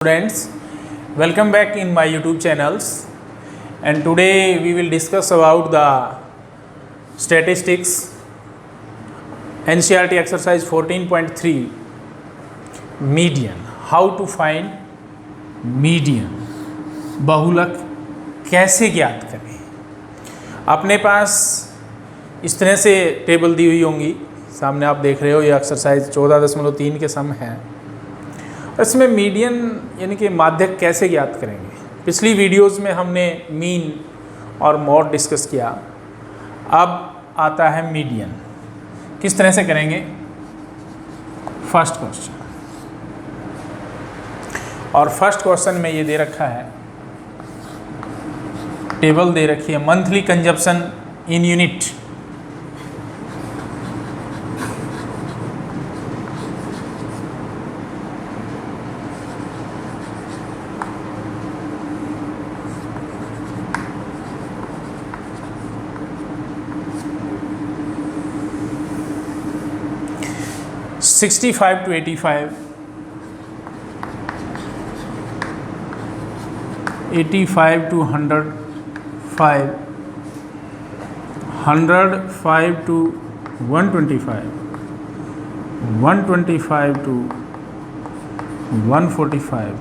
Students, welcome back in my YouTube channels, and today we will discuss about the statistics NCERT exercise 14.3 median. How to find median, बहुलक कैसे ज्ञात करें। अपने पास इस तरह से टेबल दी हुई होंगी, सामने आप देख रहे हो। ये एक्सरसाइज 14.3 के सम है। इसमें मीडियन यानी कि माध्यक कैसे ज्ञात करेंगे। पिछली वीडियोस में हमने मीन और मॉड डिस्कस किया। अब आता है मीडियन, किस तरह से करेंगे। फर्स्ट क्वेश्चन, और फर्स्ट क्वेश्चन में ये दे रखा है, टेबल दे रखी है, monthly consumption in unit. $65 to $85, $85 to $105, $105 to $125, $125 to $145,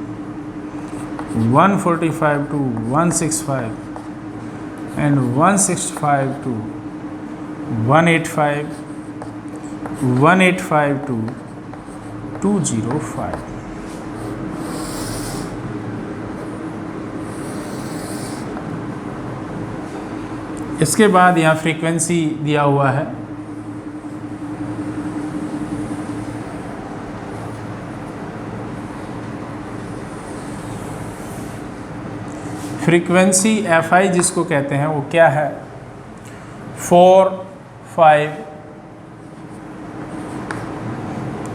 $145 to $165, and $165 to $185, $185 to $205। इसके बाद यहाँ फ्रीक्वेंसी दिया हुआ है। फ्रीक्वेंसी FI जिसको कहते हैं वो क्या है, 4, 5,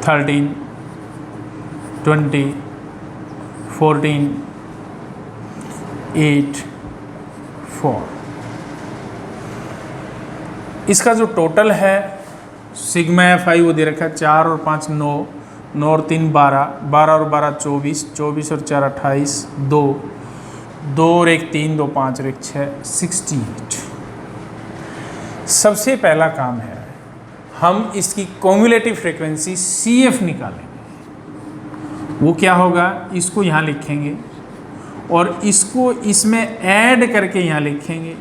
13, 20, 14, 8, 4। इसका जो टोटल है सिग्मा FI वो दे रखा है 4 और 5 9, 9 और 3 12, 12 और 12 24, 24 और 4 28, 2, 2 और 1 3, 2 5 और 1 6, 68। सबसे पहला काम है हम इसकी कॉम्युलेटिव फ्रीक्वेंसी CF निकालेंगे। वो क्या होगा, इसको यहाँ लिखेंगे और इसको इसमें ऐड करके यहाँ लिखेंगे,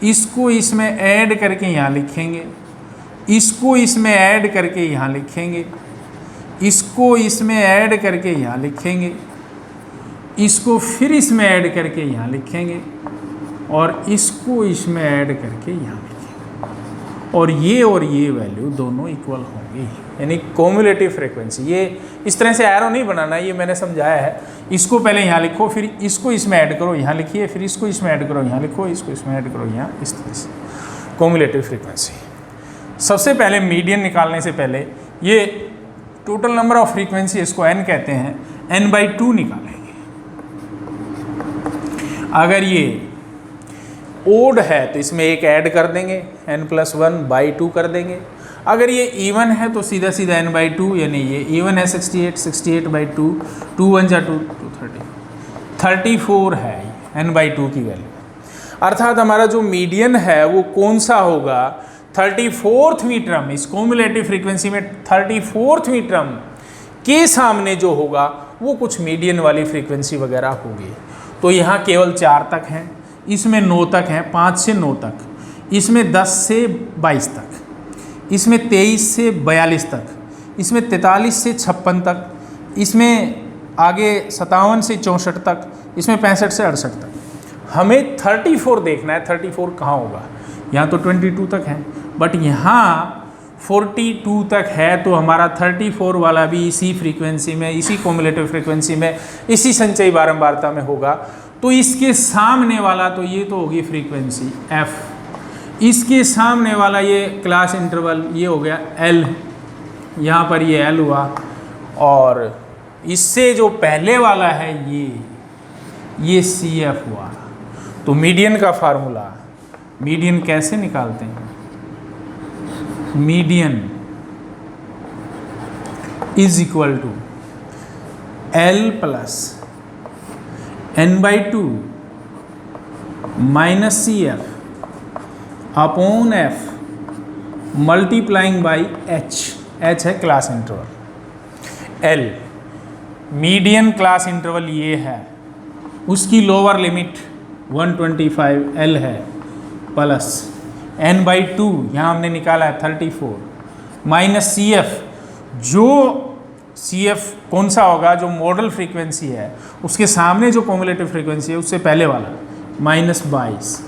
इसको इसमें ऐड करके यहाँ लिखेंगे, इसको इसमें ऐड करके यहाँ लिखेंगे, इसको इसमें ऐड करके यहाँ लिखेंगे, इसको फिर इसमें ऐड करके यहाँ लिखेंगे और इसको इसमें ऐड करके यहाँ लिखेंगे, और ये वैल्यू दोनों इक्वल होंगी, यानी कॉम्युलेटिव फ्रीक्वेंसी। ये इस तरह से एरो नहीं बनाना, ये मैंने समझाया है। इसको पहले यहाँ लिखो, फिर इसको इसमें ऐड करो, यहाँ लिखिए, फिर इसको इसमें ऐड करो, यहाँ लिखो, इसको इसमें ऐड करो, यहाँ, इस तरह से कॉम्युलेटिव फ्रीक्वेंसी। सबसे पहले मीडियन निकालने से पहले ये टोटल नंबर ऑफ फ्रीक्वेंसी, इसको n कहते हैं, n/2 निकालेंगे। अगर ये ओड है तो इसमें एक ऐड कर देंगे, n+1/2 कर देंगे। अगर ये इवन है तो सीधा सीधा n/2, यानी ये इवन है 68, 68/2, 2 1 जा 2, 230, 34 है n/2 की वैल्यू। अर्थात हमारा जो मीडियन है वो कौन सा होगा, 34वीं टर्म, इस कॉम्युलेटिव फ्रीक्वेंसी में 34वीं टर्म के सामने जो होगा वो कुछ मीडियन वाली फ्रीक्वेंसी वगैरह होगी। तो यहाँ केवल 4 तक हैं, इसमें 9 तक है, 5 से 9 तक, इसमें 10 से 22 तक, इसमें 23 से 42 तक, इसमें 43 से 56 तक, इसमें आगे 57 से 64 तक, इसमें 65 से 68 तक। हमें 34 देखना है, 34 कहाँ होगा। यहाँ तो 22 तक है, बट यहाँ 42 तक है, तो हमारा 34 वाला भी इसी फ्रीक्वेंसी में, इसी कॉम्युलेटिव फ्रीक्वेंसी में, इसी संचयी बारंबारता में होगा। तो इसके सामने वाला, तो ये तो होगी फ्रीक्वेंसी F, इसके सामने वाला ये क्लास इंटरवल, ये हो गया L, यहाँ पर ये L हुआ, और इससे जो पहले वाला है ये CF हुआ। तो मीडियन का फार्मूला, मीडियन कैसे निकालते हैं, median is equal to L plus n/2 minus CF upon F multiplying by H है class interval, L median class interval ये है, उसकी लोअर लिमिट 125 L है, प्लस n/2 यहाँ हमने निकाला है 34 माइनस CF, जो CF कौन सा होगा, जो मॉडल फ्रीक्वेंसी है उसके सामने जो कॉम्युलेटिव फ्रीक्वेंसी है उससे पहले वाला, माइनस 22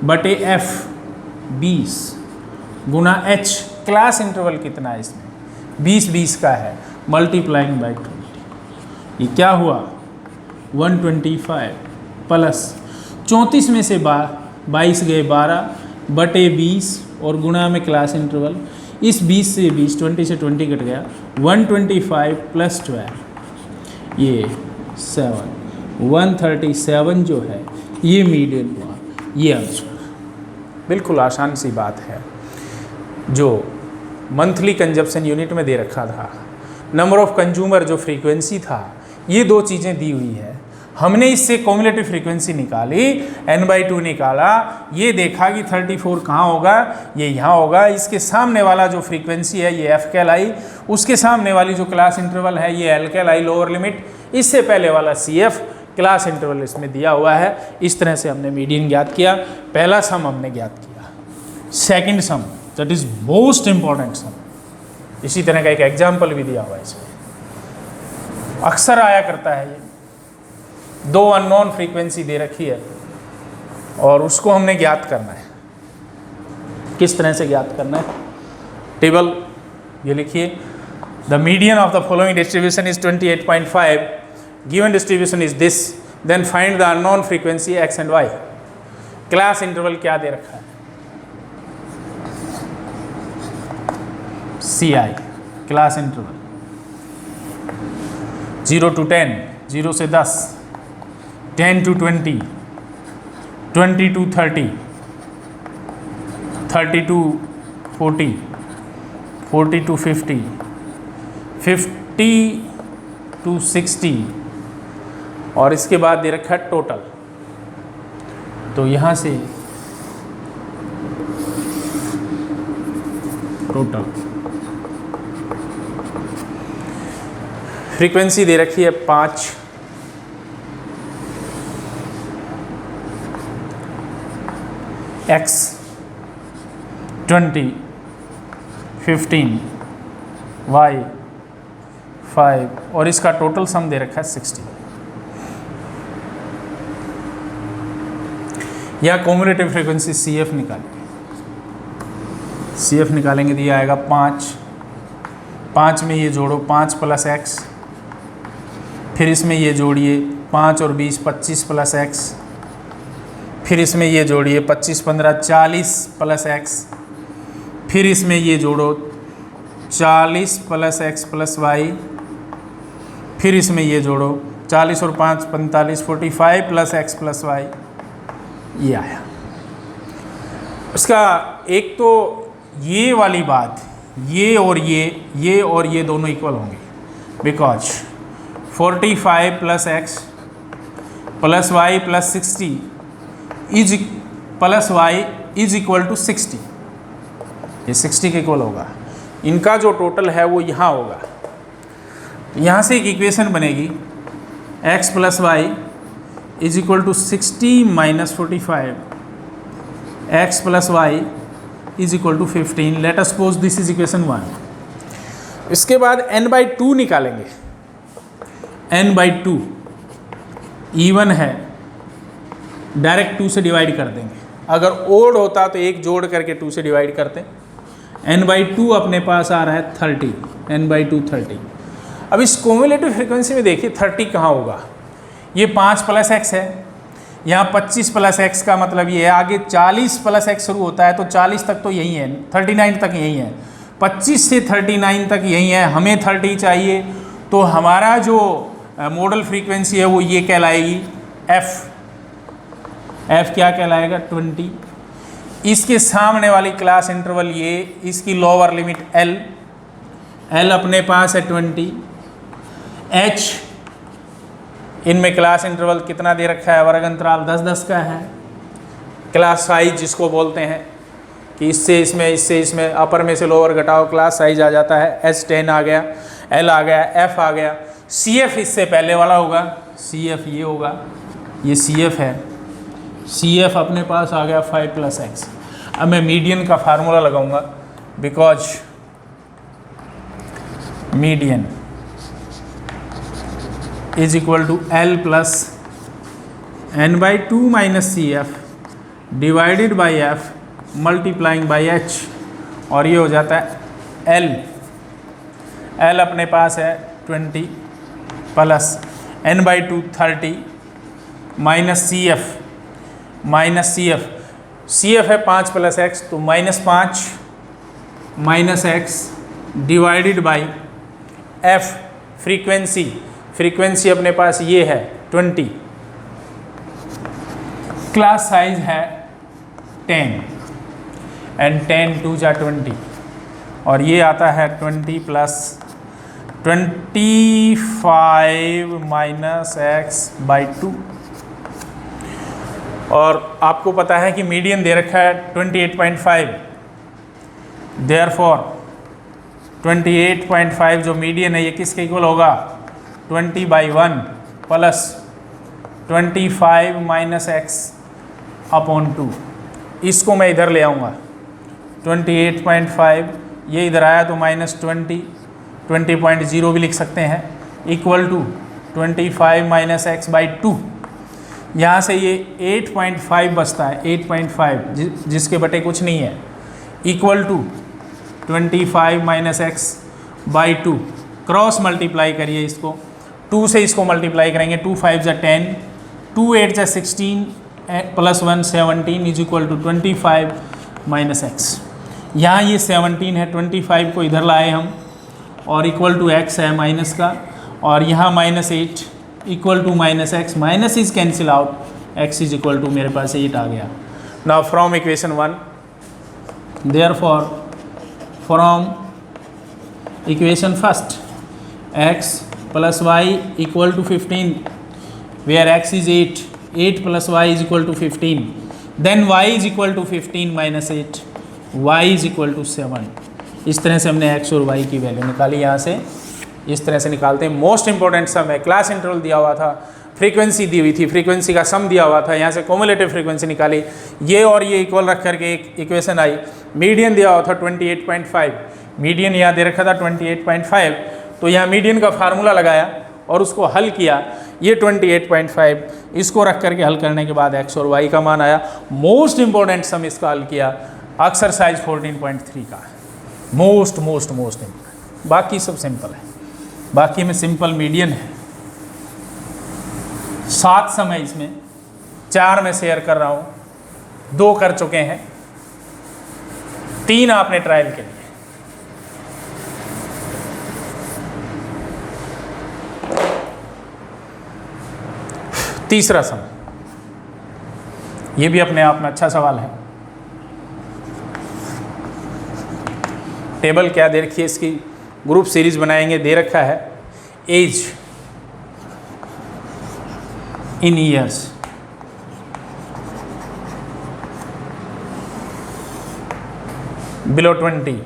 बटे F 20 गुना H क्लास इंटरवल कितना है इसमें 20 का है, मल्टीप्लाइंग बाई 20, ये क्या हुआ 125 प्लस 34 में से 22 गए 12 बटे 20 और गुणा में क्लास इंटरवल, इस 20 से 20 20 से 20 कट गया, 125 प्लस 12 ये 7 137 जो है ये मीडियन हुआ, ये आंसर। बिल्कुल आसान सी बात है। जो मंथली कंजप्शन यूनिट में दे रखा था, नंबर ऑफ कंज्यूमर जो फ्रीक्वेंसी था, ये दो चीज़ें दी हुई है, हमने इससे कॉम्युलेटिव फ्रीक्वेंसी निकाली, n/2 निकाला, ये देखा कि 34 कहाँ होगा, ये यहाँ होगा, इसके सामने वाला जो फ्रीक्वेंसी है ये F कहलाई, उसके सामने वाली जो क्लास इंटरवल है ये L कहलाई लोअर लिमिट, इससे पहले वाला CF क्लास इंटरवल इसमें दिया हुआ है। इस तरह से हमने मीडियन ज्ञात किया, पहला सम हमने ज्ञात किया। Second sum that is most important sum, इसी तरह का एक एग्जाम्पल भी दिया हुआ है इसमें, अक्सर आया करता है। ये दो अननोन फ्रीक्वेंसी दे रखी है और उसको हमने ज्ञात करना है। किस तरह से ज्ञात करना है, टेबल ये लिखिए, the median of the following distribution is 28.5, given distribution is this, then find the unknown frequency x and y। Class interval क्या दे रखा है, CI क्लास इंटरवल 0 to 10, 0 से 10, 10 to 20, 20 to 30, 30 to 40, 40 to 50, 50 to 60 और इसके बाद दे रखा है टोटल। तो यहाँ से टोटल फ्रीक्वेंसी दे रखी है 5, X 20, 15, Y 5 और इसका टोटल सम दे रखा है 60। या कॉम्युलेटिव फ्रीक्वेंसी CF निकालेंगे, CF निकालेंगे तो ये आएगा 5 में ये जोड़ो 5 प्लस X, फिर इसमें ये जोड़िए 5 और 20 25 प्लस X, फिर इसमें ये जोड़िए 25 15 40 प्लस X, फिर इसमें ये जोड़ो 40 प्लस X प्लस Y, फिर इसमें ये जोड़ो 40 और 5 45 45 प्लस X प्लस Y, ये आया। उसका एक तो ये वाली बात, ये और ये दोनों इक्वल होंगे, because 45 plus X plus Y plus 60 is plus Y is equal to 60, ये 60 के इक्वल होगा। इनका जो टोटल है वो यहाँ होगा। यहाँ से एक इक्वेशन बनेगी x plus y is equal to 60 minus 45, x plus y is equal to 15। Let us suppose this is equation 1। इसके बाद n/2 निकालेंगे। n/2 इवन है, डायरेक्ट 2 से डिवाइड कर देंगे। अगर ओड होता तो एक जोड़ करके 2 से डिवाइड करते। n/2 अपने पास आ रहा है 30, n/2 30। अब इस कोम्युलेटिव फ्रीक्वेंसी में देखिए 30 कहाँ होगा, ये 5 प्लस x है, यहाँ 25 प्लस x का मतलब ये है आगे 40 प्लस x शुरू होता है तो 40 तक तो यही है, 39 तक यही है, 25 से 39 तक यही है। हमें 30 चाहिए तो हमारा जो मॉडल फ्रीक्वेंसी है वो ये कहलाएगी f क्या कहलाएगा 20। इसके सामने वाली क्लास इंटरवल ये, इसकी लोअर लिमिट l अपने पास है 20, h इनमें क्लास इंटरवल कितना दे रखा है, वर्ग अंतराल 10-10 का है। क्लास साइज जिसको बोलते हैं कि इससे इसमें अपर में से लोअर घटाओ, क्लास साइज आ जाता है। S10 आ गया, L आ गया, F आ गया। CF इससे पहले वाला होगा, CF ये होगा, ये CF है। CF अपने पास आ गया 5 + x। अब मैं मीडियन का फार्मूला लगाऊंगा, because median is equal to L + n/2 - CF divided by F multiplying by H, और ये हो जाता है L अपने पास है 20 प्लस n/2 30 माइनस CF है 5 + x, तो -5 minus x divided by F frequency अपने पास ये है 20, क्लास साइज है 10 एंड 10 2 × 20, और ये आता है 20 + 25 माइनस x/2। और आपको पता है कि मीडियन दे रखा है 28.5, देयरफॉर 28.5 जो मीडियन है ये किसके इक्वल होगा, 20/1 प्लस 25 माइनस x/2। इसको मैं इधर ले आऊँगा, 28.5 ये इधर आया तो -20.0 भी लिख सकते हैं, इक्वल टू 25 माइनस x/2। यहाँ से ये 8.5 बचता है, 8.5 जिसके बटे कुछ नहीं है, equal to 25 minus x/2। Cross multiply करिए इसको, 2 से इसको मल्टीप्लाई करेंगे, 2 5 × 10, 2 8 × 16 + 1 17 is equal to 25 minus x। यहाँ ये 17 है, 25 को इधर लाए हम, और इक्वल टू x है माइनस का, और यहाँ -8 equal to -x, minus is cancel out, x is equal to मेरे पास 8 आ गया। Now from equation 1, therefore from equation first x + y equal to 15, where x is 8 + y is equal to 15, then y is equal to 15 minus 8, y is equal to 7। इस तरह से हमने x और y की वैल्यू निकाली। यहाँ से इस तरह से निकालते हैं। मोस्ट इंपॉर्टेंट सम है, क्लास इंटरवल दिया हुआ था, फ्रीक्वेंसी दी हुई थी, फ्रीक्वेंसी का सम दिया हुआ था, यहाँ से क्यूमुलेटिव फ्रीक्वेंसी निकाली, ये और ये इक्वल रख करके एक इक्वेशन आई। मीडियन दिया हुआ था 28.5, मीडियन यहाँ दे रखा था 28.5, तो यहाँ मीडियन का फार्मूला लगाया और उसको हल किया, ये 28.5, इसको रख करके हल करने के बाद x और y का मान आया। मोस्ट इंपॉर्टेंट सम इसका हल किया, एक्सरसाइज 14.3 का, मोस्ट इंपॉर्टेंट। बाकी सब सिंपल है, बाकी में सिंपल मीडियन है। 7 सम है इसमें, 4 में शेयर कर रहा हूँ, 2 कर चुके हैं, 3 आपने ट्रायल के लिए। तीसरा सम, ये भी अपने आप में अच्छा सवाल है। टेबल क्या दे रखी है इसकी, ग्रुप सीरीज बनाएंगे, दे रखा है एज इन ईयर्स, बिलो 20,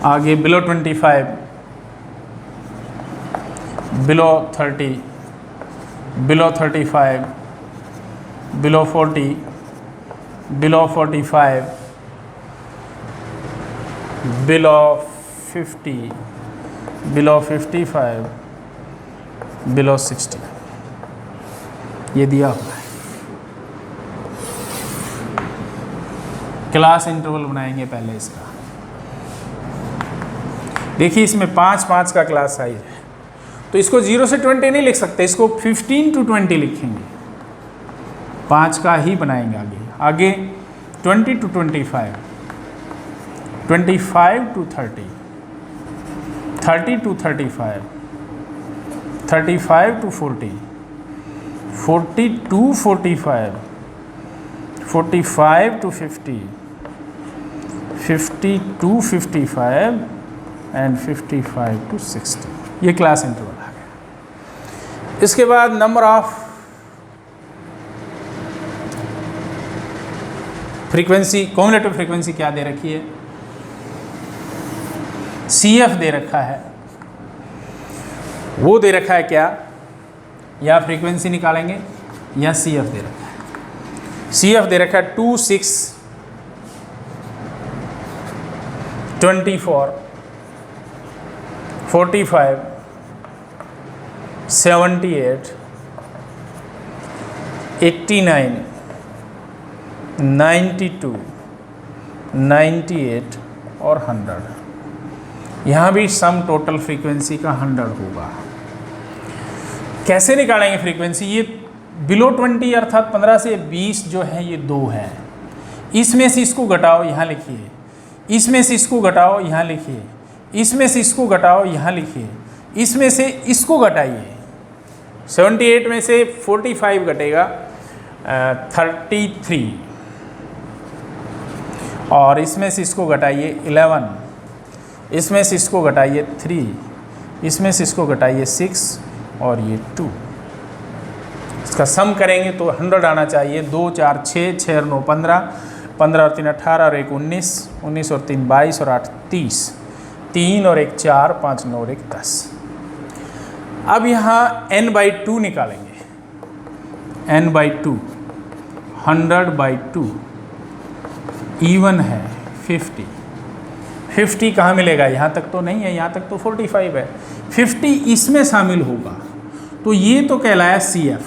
आगे below 25, below 30, below 35, below 40, below 45, below 50, below 55, below 60, ये दिया हुआ है। क्लास इंटरवल बनाएंगे पहले इसका। देखिए इसमें 5-5 का क्लास साइज है, तो इसको 0 से 20 नहीं लिख सकते, इसको 15 to 20 लिखेंगे, 5 का ही बनाएंगे। आगे 20 to 25, 25 to 30, 30 to 35, 35 to 40, 40 to 45, 45 to 50, 50 to 55, and 55 to 60, ये क्लास इंटरवल आ गया। इसके बाद number of frequency, cumulative frequency क्या दे रखी है, CF दे रखा है, वो दे रखा है क्या, या फ्रीक्वेंसी निकालेंगे या CF दे रखा है। CF दे रखा है 2, 6, 24, 45, 78, 89, 92, 98 और 100। यहाँ भी सम टोटल फ्रीक्वेंसी का 100 होगा। कैसे निकालेंगे फ्रीक्वेंसी, ये बिलो 20 अर्थात 15 से 20 जो है ये 2 है, इसमें से इसको घटाओ यहाँ लिखिए, इसमें से इसको घटाओ यहाँ लिखिए, इसमें से इसको घटाओ यहाँ लिखिए, इसमें से इसको घटाइए। 78 में से 45 घटेगा 33, और इसमें से इसको घटाइए 11, इसमें से इसको घटाइए 3, इसमें से इसको घटाइए 6 और ये 2। इसका सम करेंगे तो 100 आना चाहिए। 2, 4, 6, 6 और 9 15, 15 और 3 18 और 1 19, 19 और 3 22 और 8 30, 3 और 1 4, 5 9 और 1 10। अब यहाँ n/2 निकालेंगे, n/2, 100/2, इवन है 50। 50 कहाँ मिलेगा, यहाँ तक तो नहीं है, यहाँ तक तो 45 है, 50 इसमें शामिल होगा, तो ये तो कहलाया CF,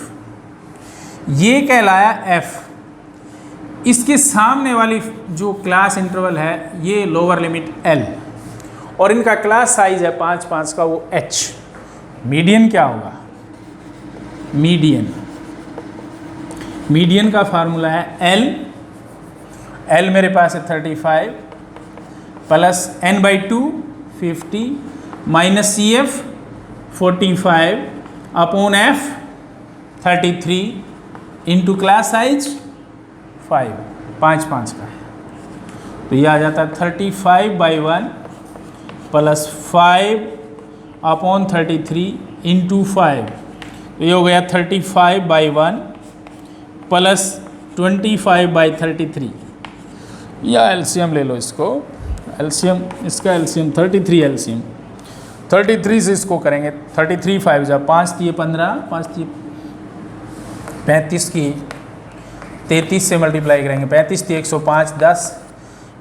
ये कहलाया F। इसके सामने वाली जो क्लास इंटरवल है ये लोअर लिमिट L, और इनका क्लास साइज है 5 5 का, वो H। मीडियन क्या होगा, मीडियन का फार्मूला है L मेरे पास है 35 plus n/2 50 minus CF 45 upon F 33 into class size 5, 5 5 का है, तो ये आ जाता है 35/1 प्लस 5 अपॉन 33 इंटू 5, तो ये हो गया 35/1 प्लस 25/33, या एलसीएम ले लो इसको, एलसीएम इसका एलसीएम 33 एलसीएम 33 से इसको करेंगे 33 5 जा 5 दिए 15, 5 दिए 35 की 33 से मल्टीप्लाई करेंगे, 35 दिए 105 10,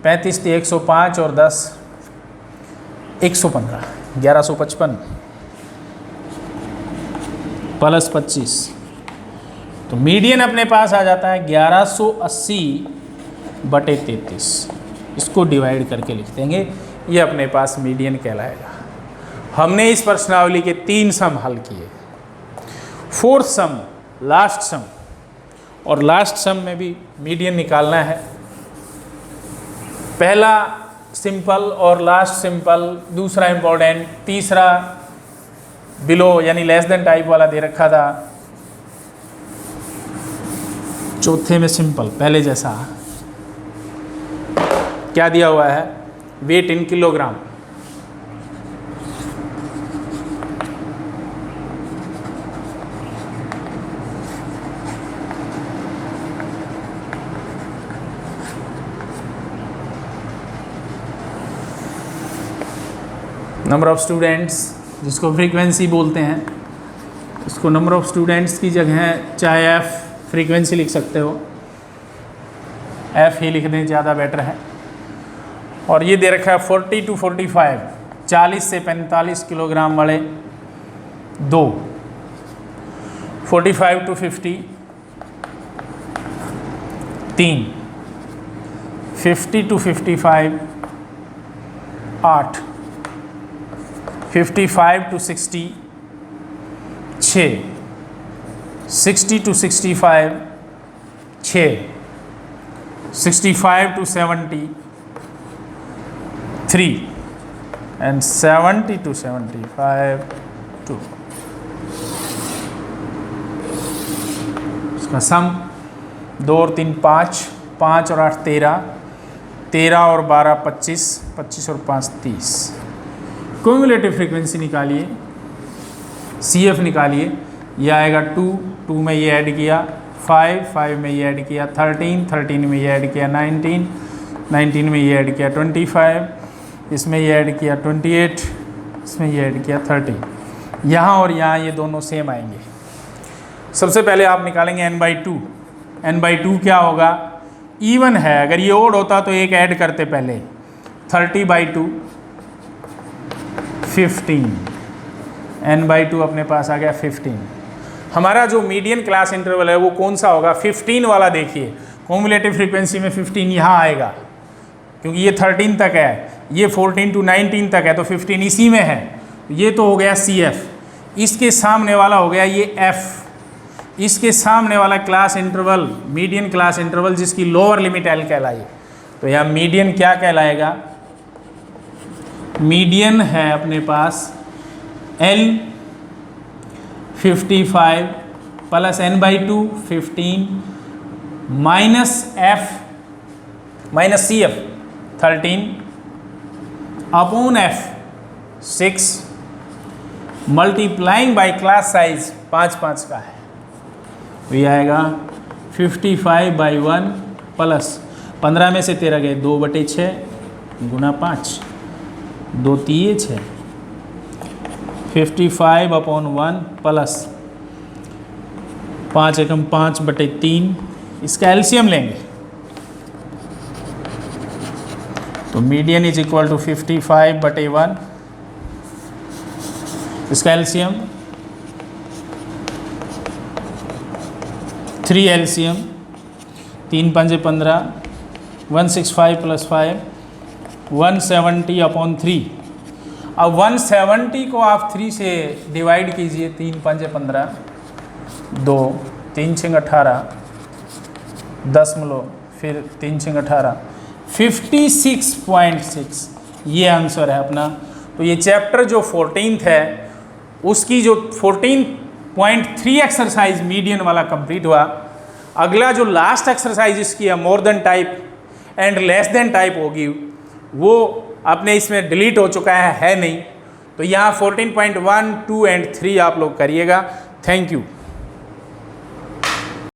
35 दिए 105 और 10 115, 1155 प्लस 25, तो मीडियन अपने पास आ जाता है 1180/33। इसको डिवाइड करके लिख देंगे, ये अपने पास मीडियन कहलाएगा। हमने इस प्रश्नावली के 3 सम हल किए, 4th सम लास्ट सम, और लास्ट सम में भी मीडियन निकालना है। पहला सिंपल और लास्ट सिंपल, दूसरा इम्पोर्टेंट, तीसरा बिलो यानी लेस देन टाइप वाला दे रखा था, चौथे में सिंपल पहले जैसा। क्या दिया हुआ है, weight in kilogram, number of students जिसको फ्रीक्वेंसी बोलते हैं, इसको नंबर ऑफ स्टूडेंट्स की जगह चाहे F फ्रीक्वेंसी लिख सकते हो, F ही लिख दें ज़्यादा बेटर है। और ये दे रखा है 40 to 45, 40 से 45 किलोग्राम वाले 2, 45 to 50 3, 50 to 55 8, 55 to 60 6, 60 to 65 6, 65 to 70 3, and 70 to 75 2। इसका सम 2 और 3 5, 5 और 8 13, 13 और 12 25, 25 और 5 30, क्यूमुलेटिव फ्रीक्वेंसी निकालिए, CF निकालिए, ये आएगा 2 में ये ऐड किया 5 में ये ऐड किया 13 में ये ऐड किया 19 में ये ऐड किया 25, इसमें ये ऐड किया 28, इसमें ये ऐड किया 30। यहाँ और यहाँ ये दोनों सेम आएंगे। सबसे पहले आप निकालेंगे n/2। n/2 क्या होगा? इवन है, अगर ये ओड होता तो एक ऐड करते पहले, 30/2 15, n/2 अपने पास आ गया 15। हमारा जो मीडियन क्लास इंटरवल है वो कौन सा होगा? 15 वाला। देखिए क्यूमुलेटिव फ्रीक्वेंसी में 15 यहाँ आएगा, क्योंकि ये 13 तक है, ये 14 to 19 तक है, तो 15 इसी में है। ये तो हो गया CF। इसके सामने वाला हो गया ये F। इसके सामने वाला class interval, median class interval, जिसकी लोअर लिमिट L कहलाई। तो यहाँ मीडियन क्या कहलाएगा? मीडियन है अपने पास L 55 plus n/2 15 minus F minus CF 13 upon F 6 multiplying by class size 5 का है। तो ये आएगा 55/1 प्लस 15 में से 13 गए 2/6 गुना 5, 2 3 6, 55/1 प्लस 5 एकम 5/3। इसका एलसीएम लेंगे तो मीडियन इज इक्वल टू 55/1। इसका एलसीएम 3 एलसीएम 3 5 15, 165 प्लस 5 170/3। अब 170 को आप 3 से डिवाइड कीजिए, 3 5 15, 2 3 6 18, 10 मिलो, फिर 3 6 18, 56.6 ये आंसर है अपना। तो ये चैप्टर जो 14th है उसकी जो 14.3 एक्सरसाइज मीडियन वाला कंप्लीट हुआ। अगला जो लास्ट एक्सरसाइज इसकी है more than type and less than type होगी, वो अपने इसमें डिलीट हो चुका है नहीं। तो यहाँ 14.1, 2 एंड 3 आप लोग करिएगा। Thank you.